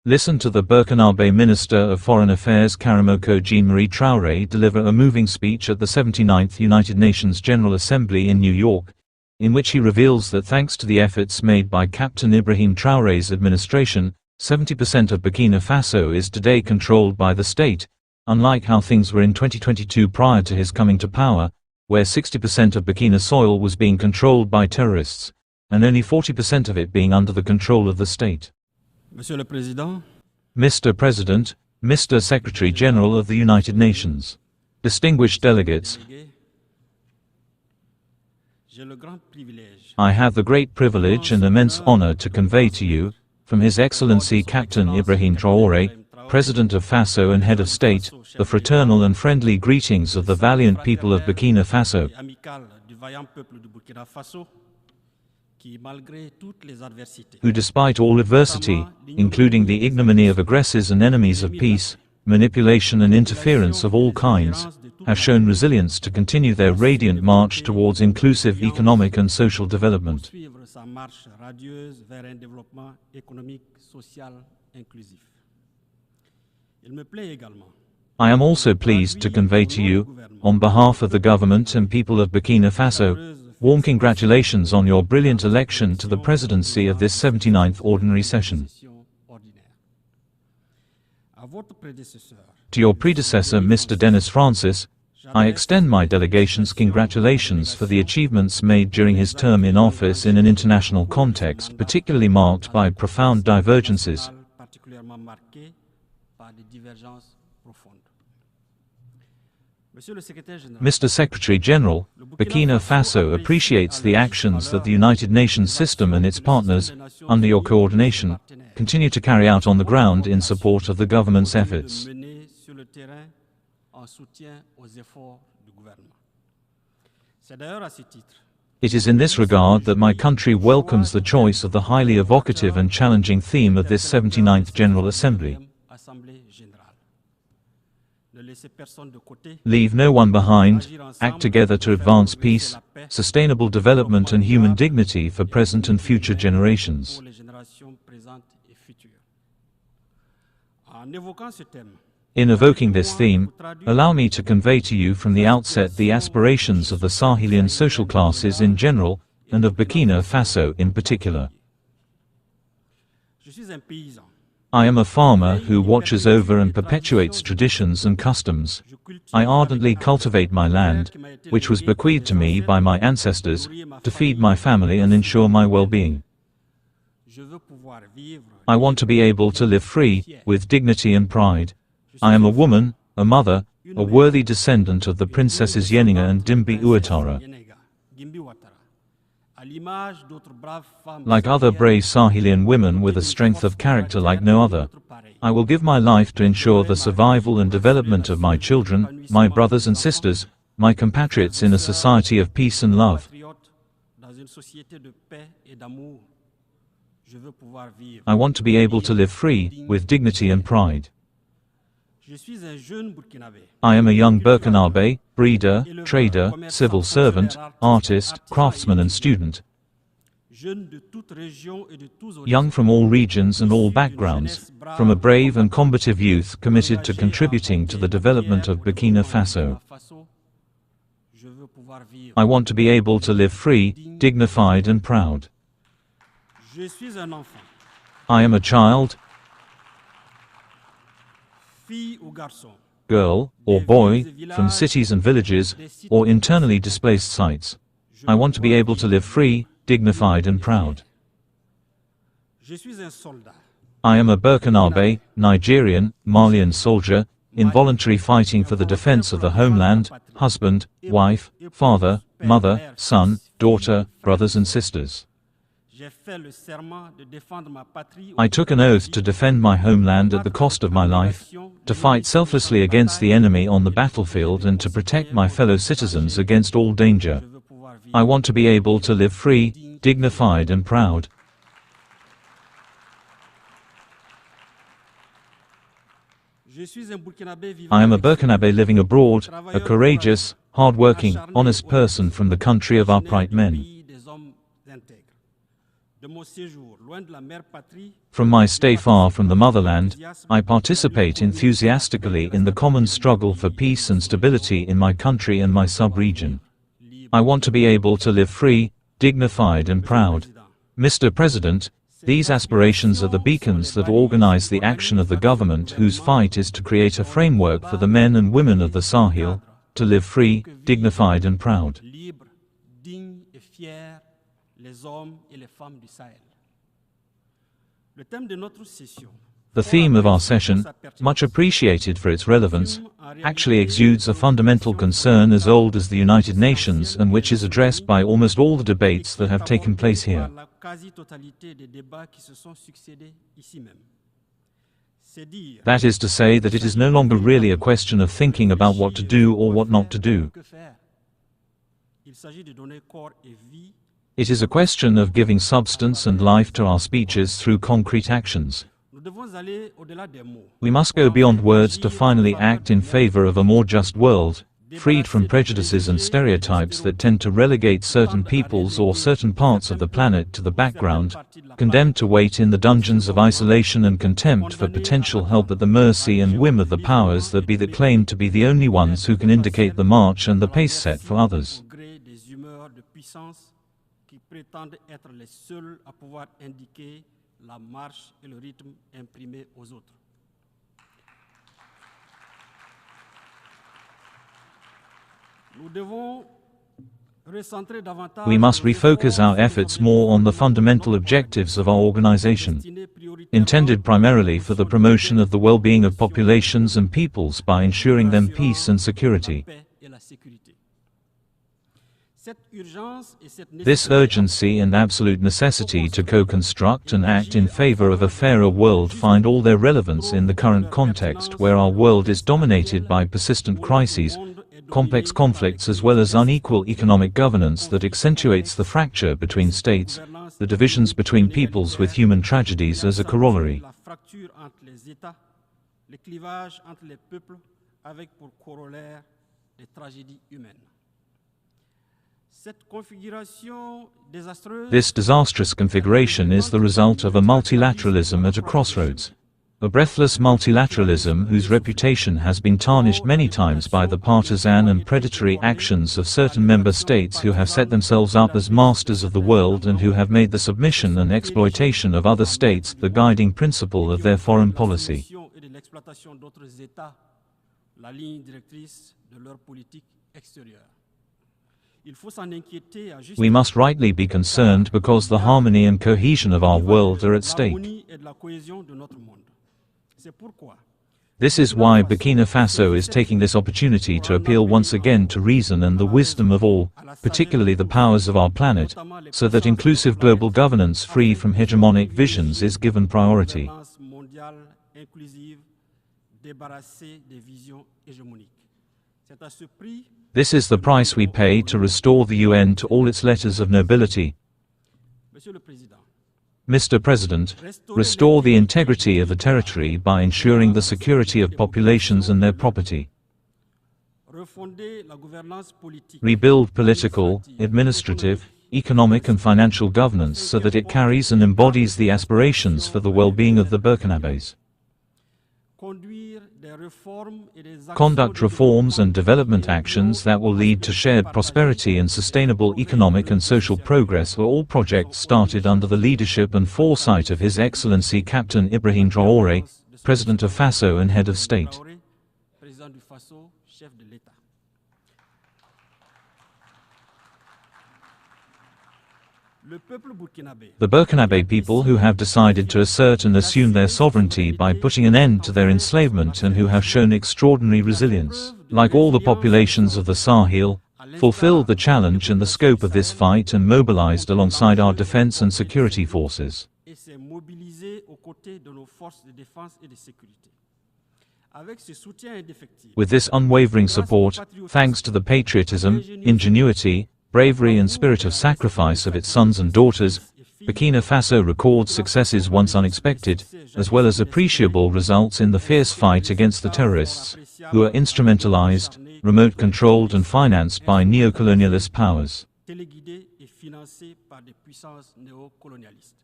Listen to the Burkinabe Minister of Foreign Affairs Karamoko Jean-Marie Traore deliver a moving speech at the 79th United Nations General Assembly in New York, in which he reveals that thanks to the efforts made by Captain Ibrahim Traore's administration, 70% of Burkina Faso is today controlled by the state, unlike how things were in 2022 prior to his coming to power, where 60% of Burkina soil was being controlled by terrorists, and only 40% of it being under the control of the state. Monsieur le Président, Mr. President, Mr. Secretary General of the United Nations, distinguished delegates, I have the great privilege and immense honor to convey to you, from His Excellency Captain Ibrahim Traore, President of Faso and Head of State, the fraternal and friendly greetings of the valiant people of Burkina Faso, who despite all adversity, including the ignominy of aggressors and enemies of peace, manipulation and interference of all kinds, have shown resilience to continue their radiant march towards inclusive economic and social development. I am also pleased to convey to you, on behalf of the government and people of Burkina Faso, warm congratulations on your brilliant election to the presidency of this 79th Ordinary Session. To your predecessor, Mr. Denis Francis, I extend my delegation's congratulations for the achievements made during his term in office in an international context particularly marked by profound divergences. Mr. Secretary General, Burkina Faso appreciates the actions that the United Nations system and its partners, under your coordination, continue to carry out on the ground in support of the government's efforts. It is in this regard that my country welcomes the choice of the highly evocative and challenging theme of this 79th General Assembly. Leave no one behind, act together to advance peace, sustainable development and human dignity for present and future generations. In evoking this theme, allow me to convey to you from the outset the aspirations of the Sahelian social classes in general, and of Burkina Faso in particular. I am a farmer who watches over and perpetuates traditions and customs. I ardently cultivate my land, which was bequeathed to me by my ancestors, to feed my family and ensure my well-being. I want to be able to live free, with dignity and pride. I am a woman, a mother, a worthy descendant of the princesses Yeninga and Dimbi Ouattara. Like other brave Sahelian women with a strength of character like no other, I will give my life to ensure the survival and development of my children, my brothers and sisters, my compatriots in a society of peace and love. I want to be able to live free, with dignity and pride. I am a young Burkinabe, breeder, trader, civil servant, artist, craftsman and student. Young from all regions and all backgrounds, from a brave and combative youth committed to contributing to the development of Burkina Faso. I want to be able to live free, dignified and proud. I am a child, girl, or boy, from cities and villages, or internally displaced sites. I want to be able to live free, dignified and proud. I am a Burkinabe, Nigerian, Malian soldier, in voluntary fighting for the defense of the homeland, husband, wife, father, mother, son, daughter, brothers and sisters. I took an oath to defend my homeland at the cost of my life, to fight selflessly against the enemy on the battlefield and to protect my fellow citizens against all danger. I want to be able to live free, dignified and proud. I am a Burkinabe living abroad, a courageous, hard-working, honest person from the country of upright men. From my stay far from the motherland, I participate enthusiastically in the common struggle for peace and stability in my country and my sub-region. I want to be able to live free, dignified and proud. Mr. President, these aspirations are the beacons that organize the action of the government, whose fight is to create a framework for the men and women of the Sahel to live free, dignified and proud. The theme of our session, much appreciated for its relevance, actually exudes a fundamental concern as old as the United Nations and which is addressed by almost all the debates that have taken place here. That is to say that it is no longer really a question of thinking about what to do or what not to do. It is a question of giving substance and life to our speeches through concrete actions. We must go beyond words to finally act in favor of a more just world, freed from prejudices and stereotypes that tend to relegate certain peoples or certain parts of the planet to the background, condemned to wait in the dungeons of isolation and contempt for potential help at the mercy and whim of the powers that be that claim to be the only ones who can indicate the march and the pace set for others. We must refocus our efforts more on the fundamental objectives of our organization, intended primarily for the promotion of the well-being of populations and peoples by ensuring them peace and security. This urgency and absolute necessity to co-construct and act in favor of a fairer world find all their relevance in the current context where our world is dominated by persistent crises, complex conflicts as well as unequal economic governance that accentuates the fracture between states, the divisions between peoples with human tragedies as a corollary. This disastrous configuration is the result of a multilateralism at a crossroads. A breathless multilateralism whose reputation has been tarnished many times by the partisan and predatory actions of certain member states who have set themselves up as masters of the world and who have made the submission and exploitation of other states the guiding principle of their foreign policy. We must rightly be concerned because the harmony and cohesion of our world are at stake. This is why Burkina Faso is taking this opportunity to appeal once again to reason and the wisdom of all, particularly the powers of our planet, so that inclusive global governance free from hegemonic visions is given priority. This is the price we pay to restore the UN to all its letters of nobility. Mr. President, restore the integrity of a territory by ensuring the security of populations and their property. Rebuild political, administrative, economic and financial governance so that it carries and embodies the aspirations for the well-being of the Burkinabes. Conduct reforms and development actions that will lead to shared prosperity and sustainable economic and social progress for all projects started under the leadership and foresight of His Excellency Captain Ibrahim Traore, President of Faso and Head of State. The Burkinabe people who have decided to assert and assume their sovereignty by putting an end to their enslavement and who have shown extraordinary resilience, like all the populations of the Sahel, fulfilled the challenge and the scope of this fight and mobilized alongside our defense and security forces. With this unwavering support, thanks to the patriotism, ingenuity, bravery and spirit of sacrifice of its sons and daughters, Burkina Faso records successes once unexpected, as well as appreciable results in the fierce fight against the terrorists, who are instrumentalized, remote-controlled and financed by neocolonialist powers. financés par des puissances néocolonialistes.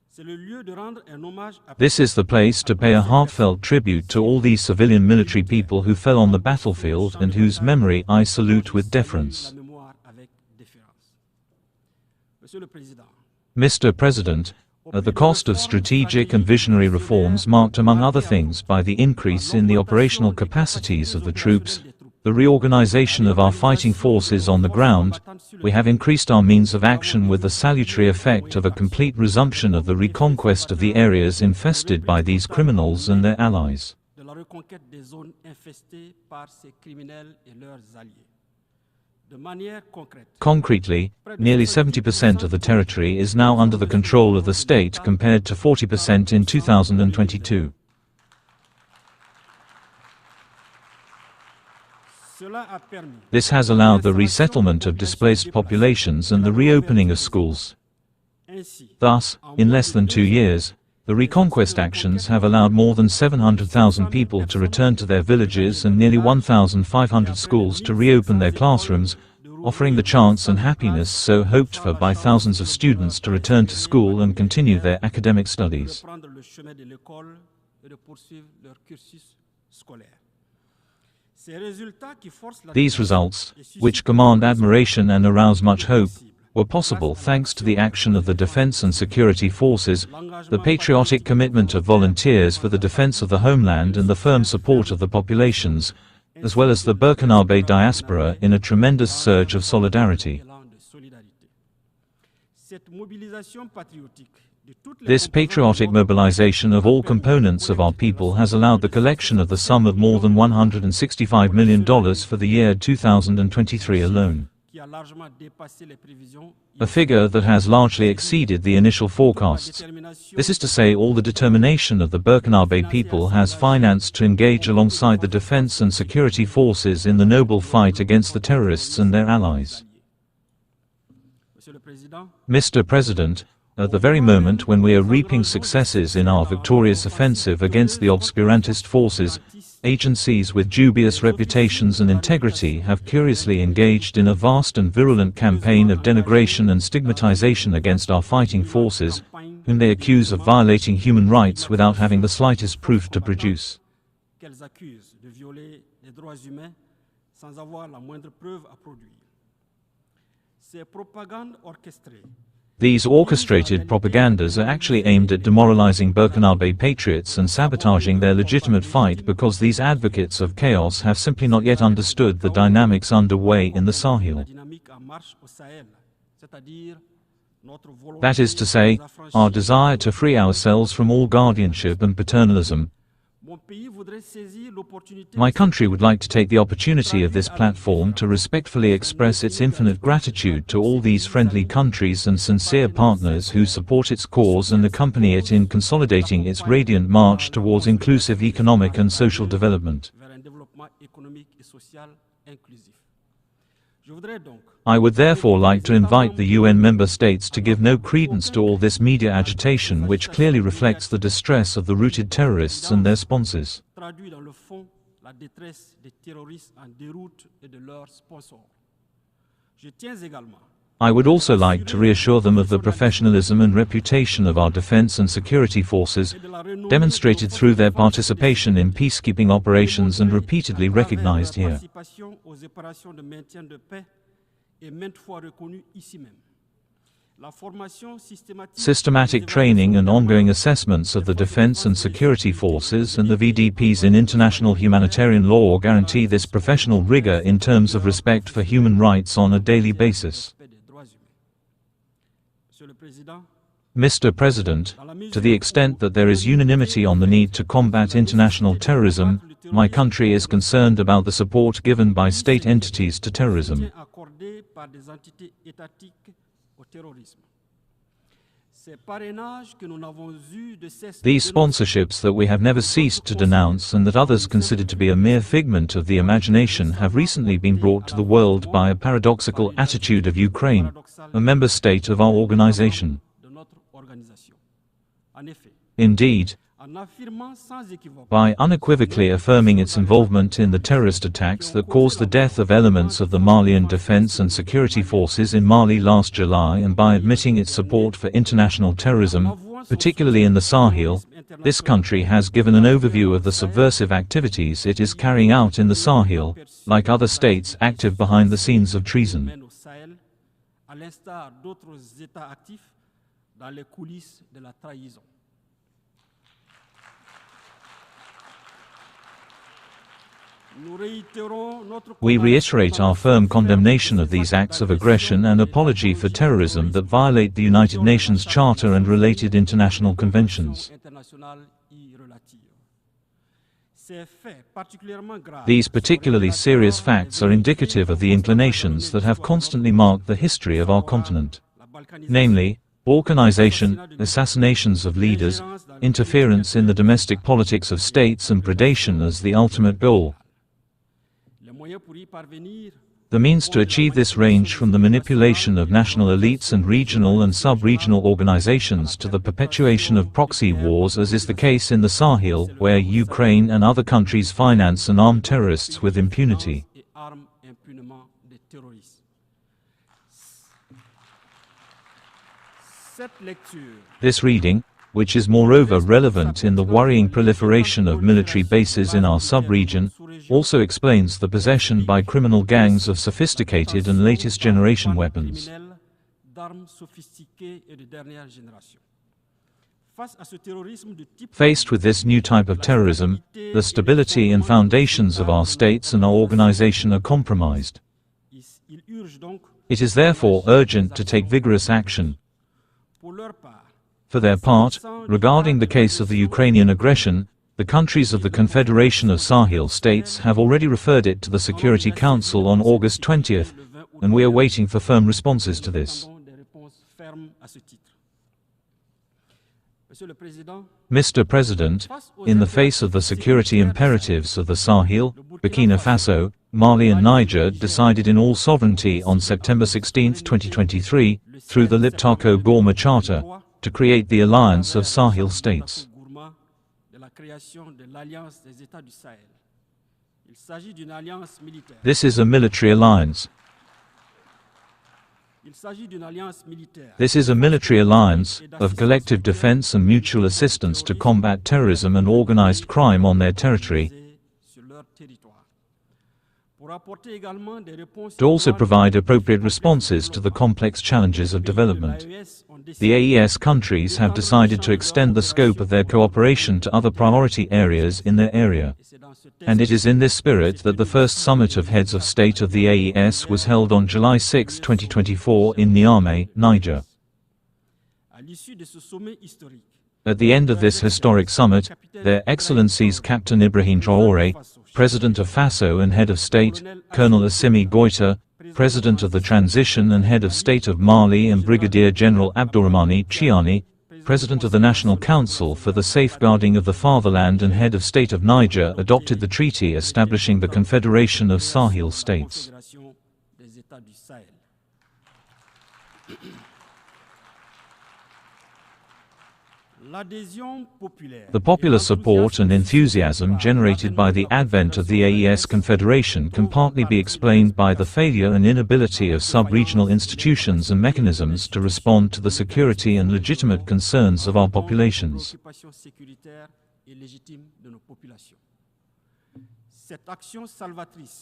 C'est le lieu de rendre un hommage à This is the place to pay a heartfelt tribute to all these civilian military people who fell on the battlefield and whose memory I salute with deference. la mémoire avec déférence. Monsieur le Président, Mr. President, at the cost of strategic and visionary reforms marked among other things by the increase in the operational capacities of the troops, the reorganization of our fighting forces on the ground, we have increased our means of action with the salutary effect of a complete resumption of the reconquest of the areas infested by these criminals and their allies. de la reconquête des zones infestées par ces criminels et leurs alliés. De manière concrète, Concretely, nearly 70% of the territory is now under the control of the state compared to 40% in 2022. cela a permis This has allowed the resettlement of displaced populations and the reopening of schools. ainsi Thus, in less than 2 years, the reconquest actions have allowed more than 700,000 people to return to their villages and nearly 1,500 schools to reopen their classrooms, offering the chance and happiness so hoped for by thousands of students to return to school and continue their academic studies. reprendre le chemin de l'école et de poursuivre leur cursus scolaire. Ces résultats qui forcent la These results, which command admiration and arouse much hope, were possible thanks to the action of the defense and security forces, the patriotic commitment of volunteers for the defense of the homeland and the firm support of the populations, as well as the Burkinabe diaspora in a tremendous surge of solidarity. élan de solidarité. Cette mobilisation patriotique de toutes les This patriotic mobilization of all components of our people has allowed the collection of the sum of more than $165 million for the year 2023 alone, qui a largement dépassé les prévisions, a figure that has largely exceeded the initial forecasts. This is to say, all the determination of the Burkinabe people has financed to engage alongside the defense and security forces in the noble fight against the terrorists and their allies. Monsieur le Président, Mr. President, at the very moment when we are reaping successes in our victorious offensive against the obscurantist forces, agencies with dubious reputations and integrity have curiously engaged in a vast and virulent campaign of denigration and stigmatization against our fighting forces, whom they accuse of violating human rights without having the slightest proof to produce. qu'elles accusent de violer les droits humains sans avoir la moindre preuve à produire. Ces propagandes orchestrées These orchestrated propagandas are actually aimed at demoralizing Burkinabe patriots and sabotaging their legitimate fight because these advocates of chaos have simply not yet understood the dynamics underway in the Sahel. la dynamique en marche au Sahel, c'est-à-dire notre volonté That is to say, de nous affranchir. our desire to free ourselves from all guardianship and paternalism. Mon pays voudrait saisir l'opportunité My country would like to take the opportunity of this platform to respectfully express its infinite gratitude to all these friendly countries and sincere partners who support its cause and accompany it in consolidating its radiant march towards inclusive economic and social development. vers un développement économique et social inclusif. Je voudrais donc I would therefore like to invite the UN member states to give no credence to all this media agitation which clearly reflects the distress of the rooted terrorists and their sponsors. traduit dans le fond la détresse des terroristes en déroute et de leurs sponsors. Je tiens également I would also like to reassure them of the professionalism and reputation of our defense and security forces, de la renommée demonstrated through their participation in peacekeeping operations and repeatedly recognized leur here. participation aux opérations de maintien de paix est maintes fois reconnue ici même. La formation Systematic training and ongoing assessments of the defense and security forces and the VDPs in international humanitarian law guarantee this professional rigor in terms of respect for human rights on a daily basis. Mr. President, to the extent that there is unanimity on the need to combat international terrorism, my country is concerned about the support given by state entities to terrorism. These sponsorships that we have never ceased to denounce and that others considered to be a mere figment of the imagination have recently been brought to the world by a paradoxical attitude of Ukraine, a member state of our organization. Indeed, en affirmant sans équivoque by unequivocally affirming its involvement in the terrorist attacks that caused the death of elements of the Malian defense and security forces in Mali last July, and by admitting its support for international terrorism, particularly in the Sahel. This country has given an overview of the subversive activities it is carrying out in the Sahel, like other states active behind the scenes of treason. mène au Sahel, à l'instar d'autres États actifs dans les coulisses de la trahison. We reiterate our firm condemnation of these acts of aggression and apology for terrorism that violate the United Nations Charter and related international conventions. These particularly serious facts are indicative of the inclinations that have constantly marked the history of our continent. Namely, balkanization, assassinations of leaders, interference in the domestic politics of states, and predation as the ultimate goal. The means to achieve this range from the manipulation of national elites and regional and sub-regional organizations to the perpetuation of proxy wars, as is the case in the Sahel, where Ukraine and other countries finance and arm terrorists with impunity. This reading, which is moreover relevant in the worrying proliferation of military bases in our sub-region, also explains the possession by criminal gangs of sophisticated and latest generation weapons. Faced with this new type of terrorism, the stability and foundations of our states and our organization are compromised. It is therefore urgent to take vigorous action. For their part, regarding the case of the Ukrainian aggression, the countries of the Confederation of Sahel States have already referred it to the Security Council on August 20th, and we are waiting for firm responses to this. Mr. President, in the face of the security imperatives of the Sahel, Burkina Faso, Mali and Niger decided in all sovereignty on September 16, 2023, through the Liptako-Gourma Charter, to create the Alliance of Sahel States. This is a military alliance. This is a military alliance of collective defense and mutual assistance to combat terrorism and organized crime on their territory, to also provide appropriate responses to the complex challenges of development. The AES countries have decided to extend the scope of their cooperation to other priority areas in their area. And it is in this spirit that the first summit of heads of state of the AES was held on July 6, 2024 in Niamey, Niger. At the end of this historic summit, Their Excellencies Captain Ibrahim Traore, President of Faso and Head of State, Colonel Assimi Goïta, President of the Transition and Head of State of Mali, and Brigadier General Abdourahmane Chiani, President of the National Council for the Safeguarding of the Fatherland and Head of State of Niger, adopted the treaty establishing the Confederation of Sahel States. The popular support and enthusiasm generated by the advent of the AES Confederation can partly be explained by the failure and inability of sub-regional institutions and mechanisms to respond to the security and legitimate concerns of our populations.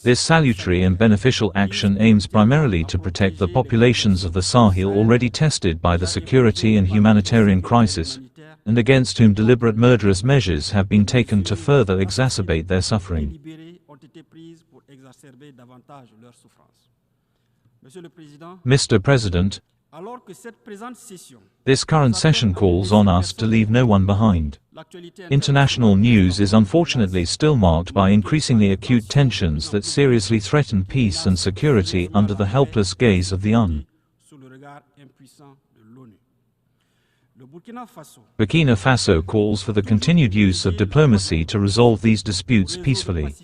This salutary and beneficial action aims primarily to protect the populations of the Sahel already tested by the security and humanitarian crisis, and against whom deliberate murderous measures have been taken to further exacerbate their suffering. Mr. President, this current session calls on us to leave no one behind. International news is unfortunately still marked by increasingly acute tensions that seriously threaten peace and security under the helpless gaze of the UN. Burkina Faso calls for the continued use of diplomacy to resolve these disputes peacefully.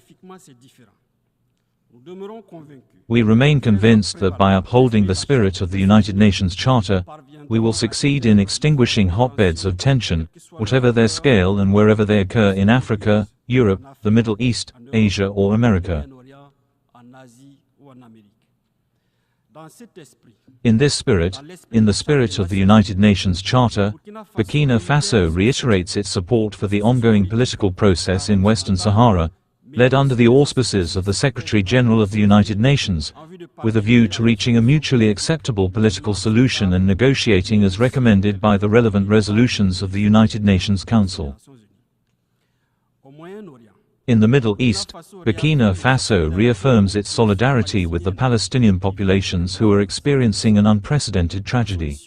We remain convinced that by upholding the spirit of the United Nations Charter, we will succeed in extinguishing hotbeds of tension, whatever their scale and wherever they occur in Africa, Europe, the Middle East, Asia or America. In this spirit, in the spirit of the United Nations Charter, Burkina Faso reiterates its support for the ongoing political process in Western Sahara, led under the auspices of the Secretary-General of the United Nations, with a view to reaching a mutually acceptable political solution and negotiating as recommended by the relevant resolutions of the United Nations Council. In the Middle East, Burkina Faso reaffirms its solidarity with the Palestinian populations who are experiencing an unprecedented tragedy.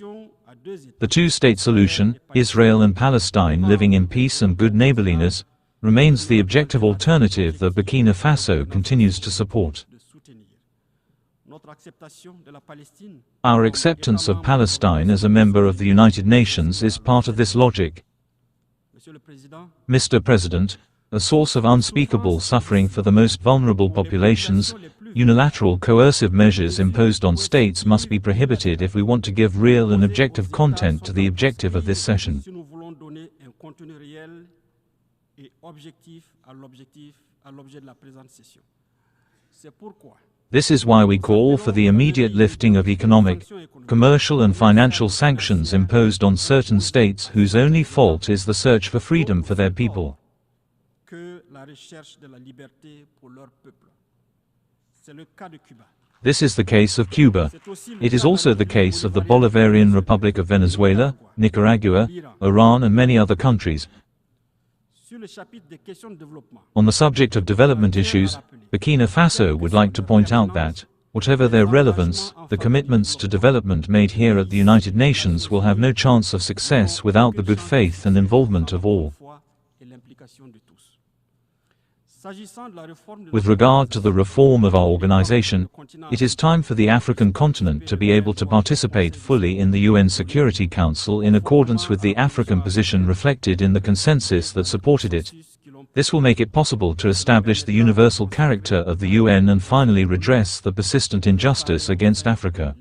The two-state solution, Israel and Palestine living in peace and good neighborliness, remains the objective alternative that Burkina Faso continues to support. Our acceptance of Palestine as a member of the United Nations is part of this logic. Mr. President, a source of unspeakable suffering for the most vulnerable populations, unilateral coercive measures imposed on states must be prohibited if we want to give real and objective content to the objective of this session. This is why we call for the immediate lifting of economic, commercial and financial sanctions imposed on certain states whose only fault is the search for freedom for their people. This is the case of Cuba. It is also the case of the Bolivarian Republic of Venezuela, Nicaragua, Iran and many other countries. On the subject of development issues, Burkina Faso would like to point out that, whatever their relevance, the commitments to development made here at the United Nations will have no chance of success without the good faith and involvement of all. With regard to the reform of our organization, it is time for the African continent to be able to participate fully in the UN Security Council in accordance with the African position reflected in the consensus that supported it. This will make it possible to establish the universal character of the UN and finally redress the persistent injustice against Africa.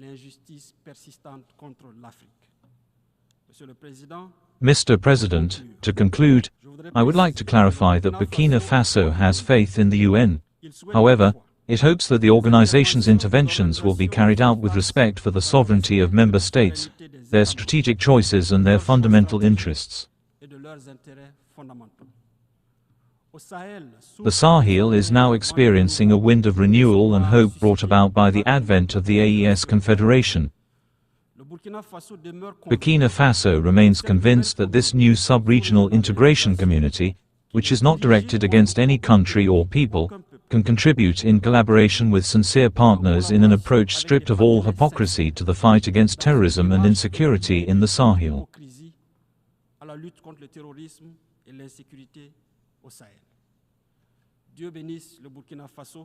Mr. President, to conclude, I would like to clarify that Burkina Faso has faith in the UN. However, it hopes that the organization's interventions will be carried out with respect for the sovereignty of member states, their strategic choices and their fundamental interests. The Sahel is now experiencing a wind of renewal and hope brought about by the advent of the AES Confederation. Burkina Faso remains convinced that this new sub-regional integration community, which is not directed against any country or people, can contribute in collaboration with sincere partners in an approach stripped of all hypocrisy to the fight against terrorism and insecurity in the Sahel.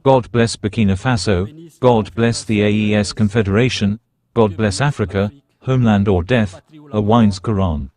God bless Burkina Faso, God bless the AES Confederation, God bless Africa, homeland or death, a Wine's Quran.